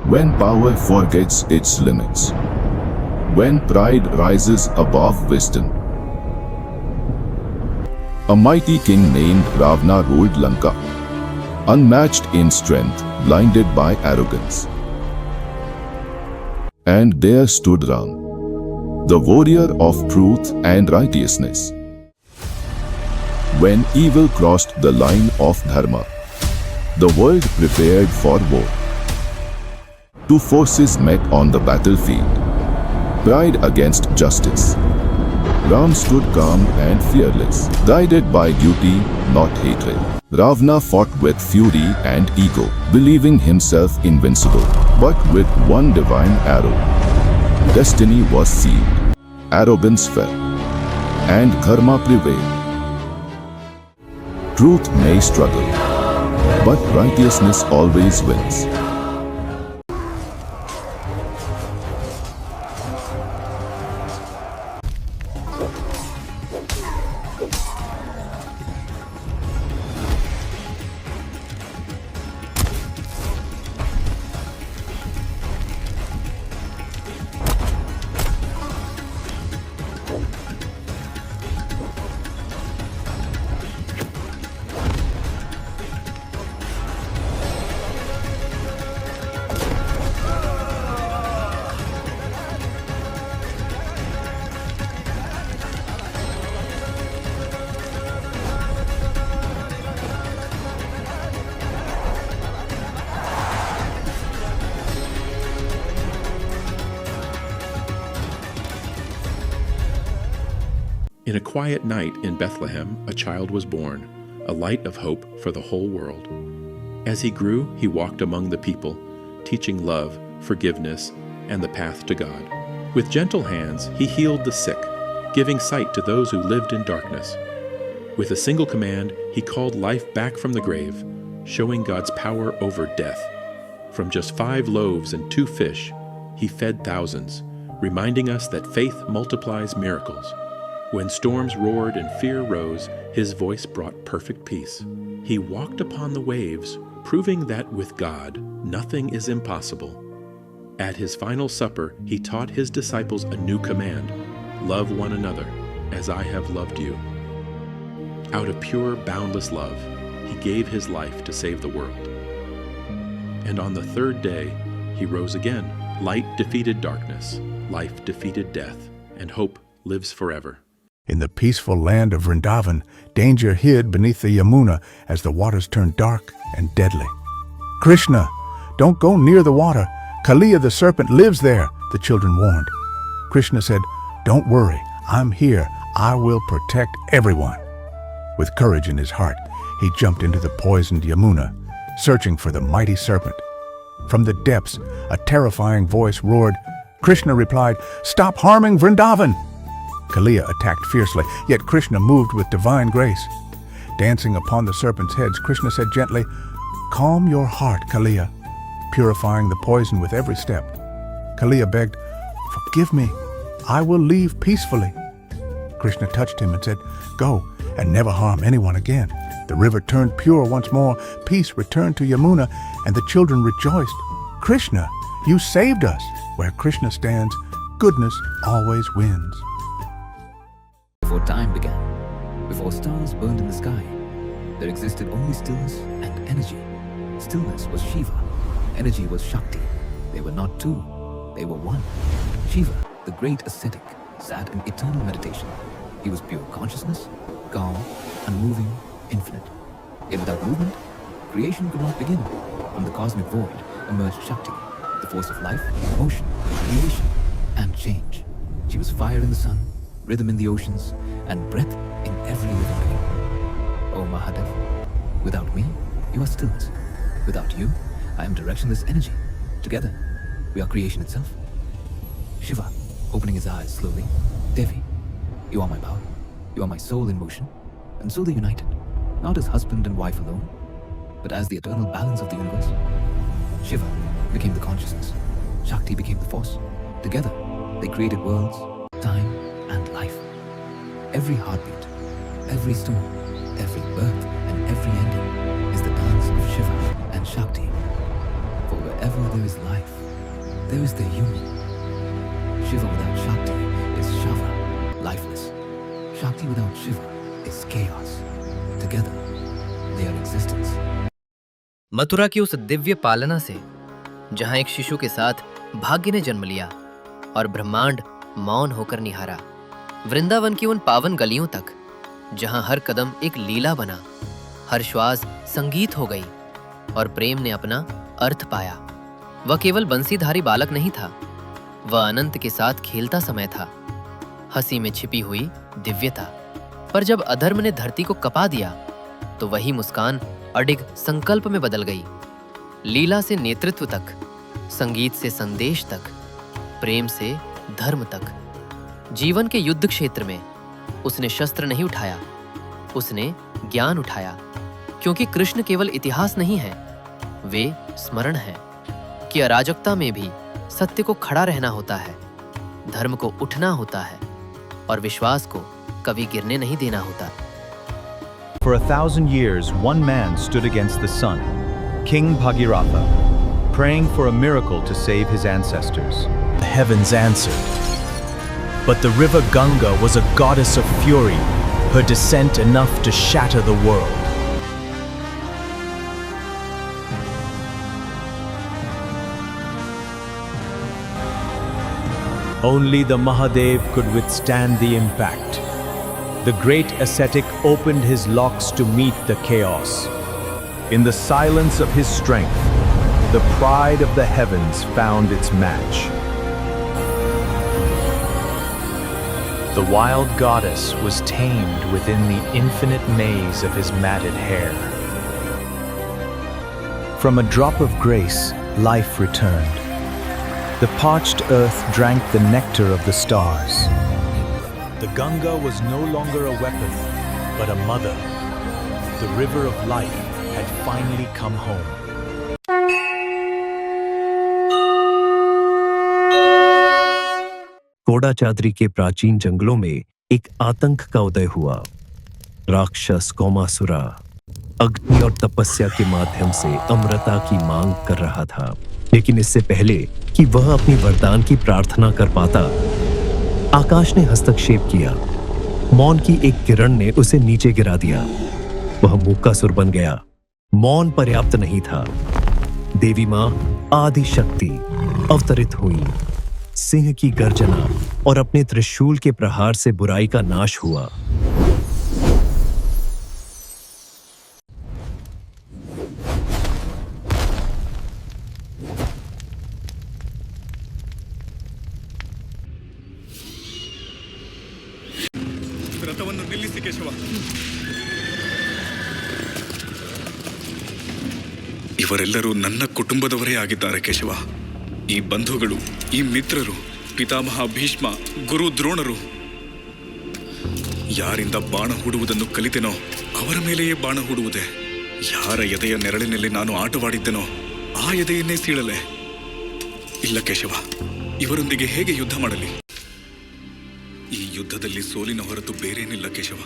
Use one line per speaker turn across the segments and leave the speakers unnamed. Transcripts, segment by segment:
When power forgets its limits. When pride rises above wisdom. A mighty king named Ravana ruled Lanka, unmatched in strength, blinded by arrogance. And there stood Ram, the warrior of truth and righteousness. When evil crossed the line of dharma, the world prepared for war. Two forces met on the battlefield, pride against justice. Ram stood calm and fearless, guided by duty, not hatred. Ravana fought with fury and ego, believing himself invincible. But with one divine arrow, destiny was sealed. Arrogance fell, and karma prevailed. Truth may struggle, but righteousness always wins.
In a quiet night in Bethlehem, a child was born, a light of hope for the whole world. As he grew, he walked among the people, teaching love, forgiveness, and the path to God. With gentle hands, he healed the sick, giving sight to those who lived in darkness. With a single command, he called life back from the grave, showing God's power over death. From just 5 loaves and 2 fish, he fed thousands, reminding us that faith multiplies miracles. When storms roared and fear rose, his voice brought perfect peace. He walked upon the waves, proving that with God, nothing is impossible. At his final supper, he taught his disciples a new command: love one another as I have loved you. Out of pure, boundless love, he gave his life to save the world. And on the 3rd day, he rose again. Light defeated darkness, life defeated death, and hope lives forever.
In the peaceful land of Vrindavan, danger hid beneath the Yamuna as the waters turned dark and deadly. "Krishna, don't go near the water. Kaliya the serpent lives there," the children warned. Krishna said, "Don't worry, I'm here. I will protect everyone." With courage in his heart, he jumped into the poisoned Yamuna, searching for the mighty serpent. From the depths, a terrifying voice roared. Krishna replied, "Stop harming Vrindavan." Kaliya attacked fiercely, yet Krishna moved with divine grace. Dancing upon the serpent's heads, Krishna said gently, "Calm your heart, Kaliya," purifying the poison with every step. Kaliya begged, "Forgive me, I will leave peacefully." Krishna touched him and said, "Go and never harm anyone again." The river turned pure once more, peace returned to Yamuna, and the children rejoiced. "Krishna, you saved us." Where Krishna stands, goodness always wins.
Before time began, before stars burned in the sky, there existed only stillness and energy. Stillness was Shiva, energy was Shakti. They were not two, they were one. Shiva, the great ascetic, sat in eternal meditation. He was pure consciousness, calm, unmoving, infinite. Yet without movement, creation could not begin. From the cosmic void emerged Shakti, the force of life, motion, creation, and change. She was fire in the sun, rhythm in the oceans, and breath in every living being. O Mahadev, without me, you are stillness. Without you, I am directionless energy. Together, we are creation itself. Shiva, opening his eyes slowly. Devi, you are my power. You are my soul in motion. And so they united, not as husband and wife alone, but as the eternal balance of the universe. Shiva became the consciousness. Shakti became the force. Together, they created worlds, time, and life. Every heartbeat, every storm, every birth, and every ending is the dance of Shiva and Shakti. For wherever wherever there is life, there is the union. Shiva without Shakti is Shava, lifeless. Shakti without Shiva is chaos. Together, they are existence.
Mathura की उस दिव्य पालना से, जहां एक शिशु के साथ भाग्य ने जन्म लिया और ब्रह्मांड मौन होकर निहारा, वृंदावन की उन पावन गलियों तक, जहां हर कदम एक लीला बना, हर श्वास संगीत हो गई और प्रेम ने अपना अर्थ पाया। वह केवल बंसीधारी बालक नहीं था, वह अनंत के साथ खेलता समय था, हंसी में छिपी हुई दिव्यता। पर जब अधर्म ने धरती को कपा दिया, तो वही मुस्कान अडिग संकल्प में बदल गई। लीला से नेतृत्व तक, संगीत से संदेश तक, प्रेम से धर्म तक। जीवन के युद्ध क्षेत्र में उसने शस्त्र नहीं उठाया, उसने ज्ञान उठाया। क्योंकि कृष्ण केवल इतिहास नहीं है, वे स्मरण है कि अराजकता में भी सत्य को खड़ा रहना होता है, धर्म को उठना होता है और विश्वास को कभी गिरने नहीं देना होता।
For 1,000 years, one man stood against the sun, King Bhagiratha, praying for a miracle to save his ancestors. The heavens answered. But the river Ganga was a goddess of fury, her descent enough to shatter the world. Only the Mahadev could withstand the impact. The great ascetic opened his locks to meet the chaos. In the silence of his strength, the pride of the heavens found its match. The wild goddess was tamed within the infinite maze of his matted hair. From a drop of grace, life returned. The parched earth drank the nectar of the stars. The Ganga was no longer a weapon, but a mother. The river of life had finally come home.
कोडाचाद्री के प्राचीन जंगलों में एक आतंक का उदय हुआ। राक्षस कौमासुरा अग्नि और तपस्या के माध्यम से अमरता की मांग कर रहा था, लेकिन इससे पहले कि वह अपनी वरदान की प्रार्थना कर पाता, आकाश ने हस्तक्षेप किया। मौन की एक किरण ने उसे नीचे गिरा दिया। वह मूकासुर बन गया। मौन पर्याप्त नहीं था। देवी मां आदि शक्ति अवतरित हुई। सिंह की गर्जना और अपने त्रिशूल के प्रहार से बुराई का नाश हुआ।
ರಥವನ್ನು ನಿಲ್ಲಿಸಿ ಕೇಶವ. ಇವರೆಲ್ಲರೂ ನನ್ನ ಕುಟುಂಬದವರೇ ಆಗಿದ್ದಾರೆ ಕೇಶವ. ಈ ಬಂಧುಗಳು, ಈ ಮಿತ್ರರು, ಪಿತಾಮಹ ಭೀಷ್ಮ, ಗುರು ದ್ರೋಣರು. ಯಾರಿಂದ ಬಾಣ ಹೂಡುವುದನ್ನು ಕಲಿತೆನೋ ಅವರ ಮೇಲೆಯೇ ಬಾಣ ಹೂಡುವುದೇ. ಯಾರ ಎದೆಯ ನೆರಳಿನಲ್ಲಿ ನಾನು ಆಟವಾಡಿದ್ದೆನೋ ಆ ಎದೆಯನ್ನೇ ಸೀಳಲೆ. ಇಲ್ಲ ಕೇಶವ, ಇವರೊಂದಿಗೆ ಹೇಗೆ ಯುದ್ಧ ಮಾಡಲಿ? ಈ ಯುದ್ಧದಲ್ಲಿ ಸೋಲಿನ ಹೊರತು ಬೇರೇನಿಲ್ಲ ಕೇಶವ.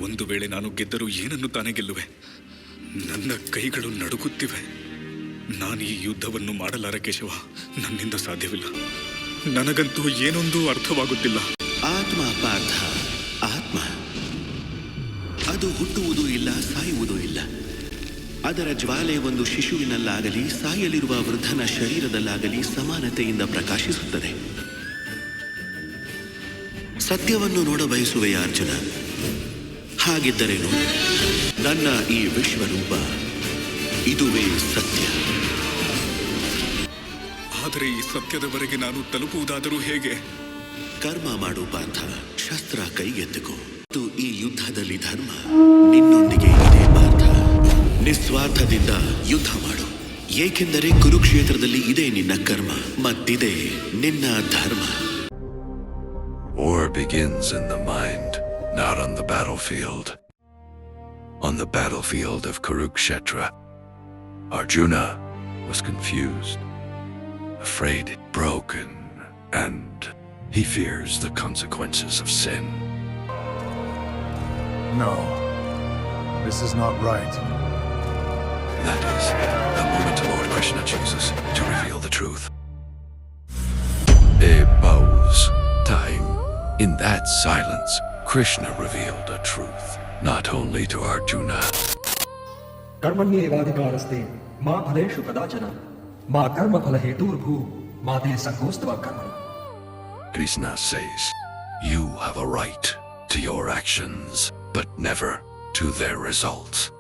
ಒಂದು ವೇಳೆ ನಾನು ಗೆದ್ದರೂ ಏನನ್ನು ತಾನೇ ಗೆಲ್ಲುವೆ? ನನ್ನ ಕೈಗಳು ನಡುಗುತ್ತಿವೆ. ನಾನು ಈ ಯುದ್ಧವನ್ನು ಮಾಡಲಾರ ಕೇಶವ. ನನ್ನಿಂದ ಸಾಧ್ಯವಿಲ್ಲ. ನನಗಂತೂ ಏನೊಂದು ಅರ್ಥವಾಗುತ್ತಿಲ್ಲ.
ಆತ್ಮ ಪಾರ್ಥ, ಆತ್ಮ ಅದು ಹುಟ್ಟುವುದೂ ಇಲ್ಲ, ಸಾಯುವುದೂ ಇಲ್ಲ. ಅದರ ಜ್ವಾಲೆ ಒಂದು ಶಿಶುವಿನಲ್ಲಾಗಲಿ ಸಾಯಲಿರುವ ವೃದ್ಧನ ಶರೀರದಲ್ಲಾಗಲಿ ಸಮಾನತೆಯಿಂದ ಪ್ರಕಾಶಿಸುತ್ತದೆ. ಸತ್ಯವನ್ನು ನೋಡಬಯಸುವೆಯ ಅರ್ಜುನ? ಹಾಗಿದ್ದರೇನು? ನನ್ನ ಈ ವಿಶ್ವರೂಪ ಇದುವೇ ಸತ್ಯ.
ಆದರೆ ಈ ಸತ್ಯದವರೆಗೆ ನಾನು ತಲುಪುವುದಾದರೂ ಹೇಗೆ?
ಕರ್ಮ ಮಾಡು ಪಾರ್ಥ, ಶಸ್ತ್ರ ಕೈಗೆತ್ತಿಕೋ. ಮತ್ತು ಈ ಯುದ್ಧದಲ್ಲಿ ಧರ್ಮ ನಿನ್ನೊಂದಿಗೆ ಇದೆ ಪಾರ್ಥ. ನಿಸ್ವಾರ್ಥದಿಂದ ಯುದ್ಧ ಮಾಡು, ಏಕೆಂದರೆ ಕುರುಕ್ಷೇತ್ರದಲ್ಲಿ ಇದೆ ನಿನ್ನ ಕರ್ಮ ಮತ್ತಿದೆ ನಿನ್ನ ಧರ್ಮ.
War begins in the mind, not on the battlefield. On the battlefield of Kurukshetra, Arjuna was confused, afraid, broken, and he fears the consequences of sin.
No, this is not right.
That is the moment Lord Krishna chooses to reveal the truth. A pause. Time. In that silence, Krishna revealed a truth, not only to Arjuna.
कर्मण्येवाधिकारस्ते मा फलेषु कदाचन मा कर्मफलहेतुर्भू मा ते संगोऽस्त्वा कर्मणि.
Krishna says, you have a right to your actions, but never to their results.